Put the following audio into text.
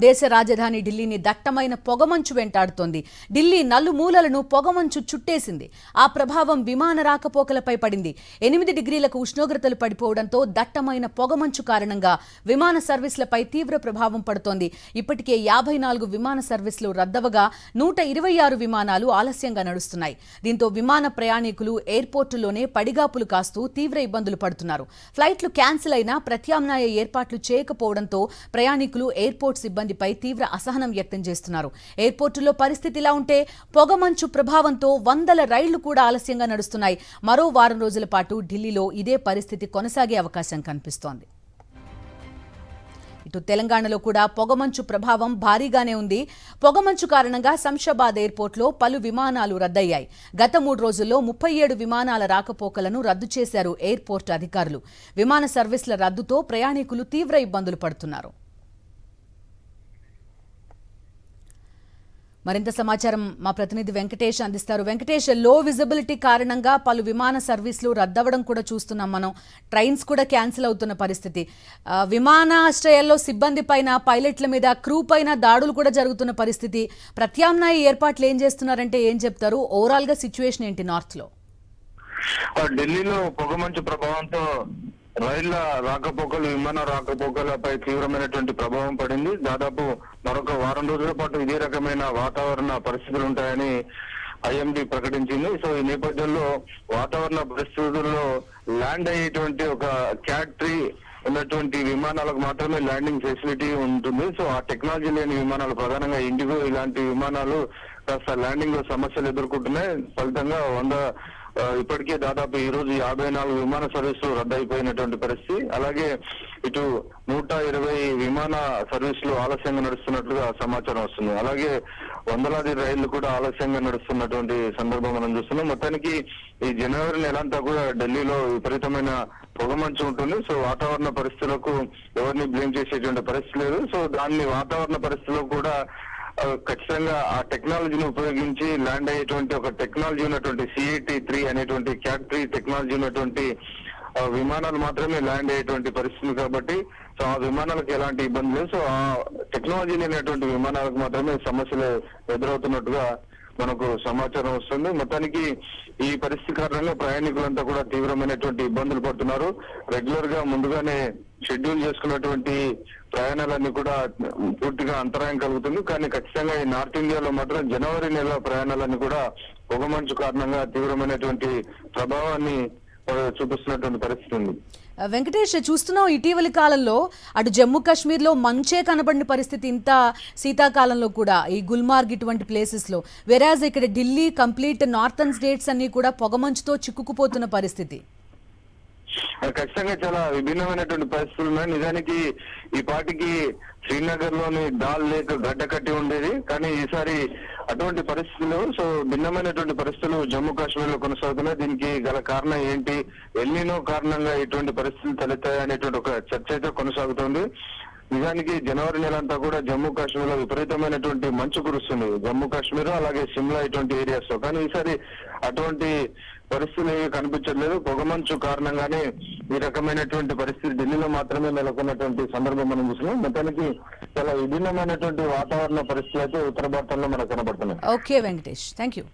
దేశ రాజధాని ఢిల్లీని దట్టమైన పొగమంచు వెంటాడుతోంది. ఢిల్లీ నలుమూలలను పొగమంచు చుట్టేసింది. ఆ ప్రభావం విమాన రాకపోకలపై పడింది. 8 డిగ్రీలకు ఉష్ణోగ్రతలు పడిపోవడంతో దట్టమైన పొగమంచు కారణంగా విమాన సర్వీసులపై తీవ్ర ప్రభావం పడుతోంది. ఇప్పటికే 54 విమాన సర్వీసులు రద్దవగా 126 విమానాలు ఆలస్యంగా నడుస్తున్నాయి. దీంతో విమాన ప్రయాణికులు ఎయిర్పోర్టులోనే పడిగాపులు కాస్తూ తీవ్ర ఇబ్బందులు పడుతున్నారు. ఫ్లైట్లు క్యాన్సిల్ అయినా ప్రత్యామ్నాయ ఏర్పాట్లు చేయకపోవడంతో ప్రయాణికులు ఎయిర్పోర్ట్ సిబ్బందిపై తీవ్ర అసహనం వ్యక్తం చేస్తున్నారు. ఎయిర్పోర్టులో పరిస్థితి ఇలా ఉంటే పొగమంచు ప్రభావంతో వందల రైళ్లు కూడా ఆలస్యంగా నడుస్తున్నాయి. మరో వారం రోజుల పాటు ఢిల్లీలో ఇదే పరిస్థితి కొనసాగే అవకాశం కనిపిస్తోంది. ఇటు తెలంగాణలో కూడా పొగమంచు ప్రభావం భారీగానే ఉంది. పొగమంచు కారణంగా శంషాబాద్ ఎయిర్పోర్ట్లో పలు విమానాలు రద్దయ్యాయి. గత 3 రోజుల్లో 37 విమానాల రాకపోకలను రద్దు చేశారు ఎయిర్పోర్ట్ అధికారులు. విమాన సర్వీసుల రద్దుతో ప్రయాణికులు తీవ్ర ఇబ్బందులు పడుతున్నారు. మరింత సమాచారం మా ప్రతినిధి వెంకటేష్ అందిస్తారు. వెంకటేష్, లో విజిబిలిటీ కారణంగా పలు విమాన సర్వీసులు రద్దవడం కూడా చూస్తున్నాం మనం. ట్రైన్స్ కూడా క్యాన్సిల్ అవుతున్న పరిస్థితి. విమానాశ్రయాల్లో సిబ్బంది పైన, పైలట్ల మీద, క్రూ పైన దాడులు కూడా జరుగుతున్న పరిస్థితి. ప్రత్యామ్నాయ ఏర్పాట్లు ఏం చేస్తున్నారంటే ఏం చెప్తారు? ఓవరాల్ గా సిచ్యువేషన్ ఏంటి నార్త్ లో? ఢిల్లీలో పొగమంచు ప్రభావంతో రైళ్ల రాకపోకలు, విమాన రాకపోకలపై తీవ్రమైనటువంటి ప్రభావం పడింది. దాదాపు మరొక వారం రోజుల పాటు ఇదే రకమైన వాతావరణ పరిస్థితులు ఉంటాయని ఐఎండీ ప్రకటించింది. సో ఈ నేపథ్యంలో వాతావరణ పరిస్థితుల్లో ల్యాండ్ అయ్యేటువంటి ఒక క్యాటరీ ఉన్నటువంటి విమానాలకు మాత్రమే ల్యాండింగ్ ఫెసిలిటీ ఉంటుంది. సో ఆ టెక్నాలజీ లేని విమానాలు, ప్రధానంగా ఇండిగో ఇలాంటి విమానాలు కాస్త ల్యాండింగ్ లో సమస్యలు ఎదుర్కొంటున్నాయి. ఫలితంగా ఇప్పటికే దాదాపు ఈ రోజు 54 విమాన సర్వీసులు రద్దయిపోయినటువంటి పరిస్థితి. అలాగే ఇటు 120 విమాన సర్వీసులు ఆలస్యంగా నడుస్తున్నట్లుగా సమాచారం వస్తుంది. అలాగే వందలాది రైళ్లు కూడా ఆలస్యంగా నడుస్తున్నటువంటి సందర్భం మనం చూస్తున్నాం. మొత్తానికి ఈ జనవరి నెలంతా కూడా ఢిల్లీలో విపరీతమైన పొగమంచు ఉంటుంది. సో వాతావరణ పరిస్థితులకు ఎవరిని బ్లేమ్ చేసేటువంటి పరిస్థితి లేదు. సో దాన్ని వాతావరణ పరిస్థితులకు కూడా ఖచ్చితంగా ఆ టెక్నాలజీని ఉపయోగించి ల్యాండ్ అయ్యేటువంటి ఒక టెక్నాలజీ ఉన్నటువంటి CAT-3 అనేటువంటి క్యాట్-3 టెక్నాలజీ ఉన్నటువంటి విమానాలు మాత్రమే ల్యాండ్ అయ్యేటువంటి పరిస్థితి కాబట్టి సో ఆ విమానాలకు ఎలాంటి ఇబ్బంది లేదు. సో ఆ టెక్నాలజీ లేనటువంటి విమానాలకు మాత్రమే సమస్యలు ఎదురవుతున్నట్టుగా మనకు సమాచారం వస్తుంది. మొత్తానికి ఈ పరిస్థితి కారణంగా ప్రయాణికులంతా కూడా తీవ్రమైనటువంటి ఇబ్బందులు పడుతున్నారు. రెగ్యులర్ గా ముందుగానే షెడ్యూల్ చేసుకున్నటువంటి ప్రయాణాలన్నీ కూడా పూర్తిగా అంతరాయం కలుగుతుంది. కానీ ఖచ్చితంగా ఈ నార్త్ ఇండియాలో మాత్రం జనవరి నెల ప్రయాణాలన్నీ కూడా పొగమంచు కారణంగా తీవ్రమైనటువంటి ప్రభావాన్ని చూపిస్తున్నటువంటి పరిస్థితి ఉంది. వెంకటేష్, చూస్తున్నాం ఇటీవలి కాలంలో అటు జమ్మూ కాశ్మీర్ లో మంచే కనబడిన పరిస్థితి ఇంత శీతాకాలంలో కూడా, ఈ గుల్మార్గ్ ఇటువంటి ప్లేసెస్ లో. వెరాజ్ ఇక్కడ ఢిల్లీ కంప్లీట్ నార్థన్ స్టేట్స్ అన్ని కూడా పొగమంచుతో చిక్కుకుపోతున్న పరిస్థితి. ఖచ్చితంగా చాలా విభిన్నమైనటువంటి పరిస్థితులు ఉన్నాయి. నిజానికి ఈ పాటికి శ్రీనగర్ లోని డాల్ లేక్ గడ్డ కట్టి ఉండేది, కానీ ఈసారి అటువంటి పరిస్థితులు, సో భిన్నమైనటువంటి పరిస్థితులు జమ్మూ కాశ్మీర్ లో కొనసాగుతున్నాయి. దీనికి గల కారణం ఏంటి, ఎల్నినో కారణంగా ఇటువంటి పరిస్థితులు తలెత్తాయి అనేటువంటి ఒక చర్చ అయితే కొనసాగుతోంది. నిజానికి జనవరి నెలంతా కూడా జమ్మూ కాశ్మీర్ లో విపరీతమైనటువంటి మంచు కురుస్తుంది. జమ్మూ కాశ్మీర్ అలాగే సిమ్లా ఇటువంటి ఏరియాస్ లో. కానీ ఈసారి అటువంటి పరిస్థితులు కనిపించట్లేదు. పొగమంచు కారణంగానే ఈ రకమైనటువంటి పరిస్థితి ఢిల్లీలో మాత్రమే నెలకొన్నటువంటి సందర్భం మనం చూస్తున్నాం. మొత్తానికి చాలా విభిన్నమైనటువంటి వాతావరణ పరిస్థితులు అయితే ఉత్తర భారతంలో మనకు కనబడుతున్నాయి. Okay Venkatesh, thank you.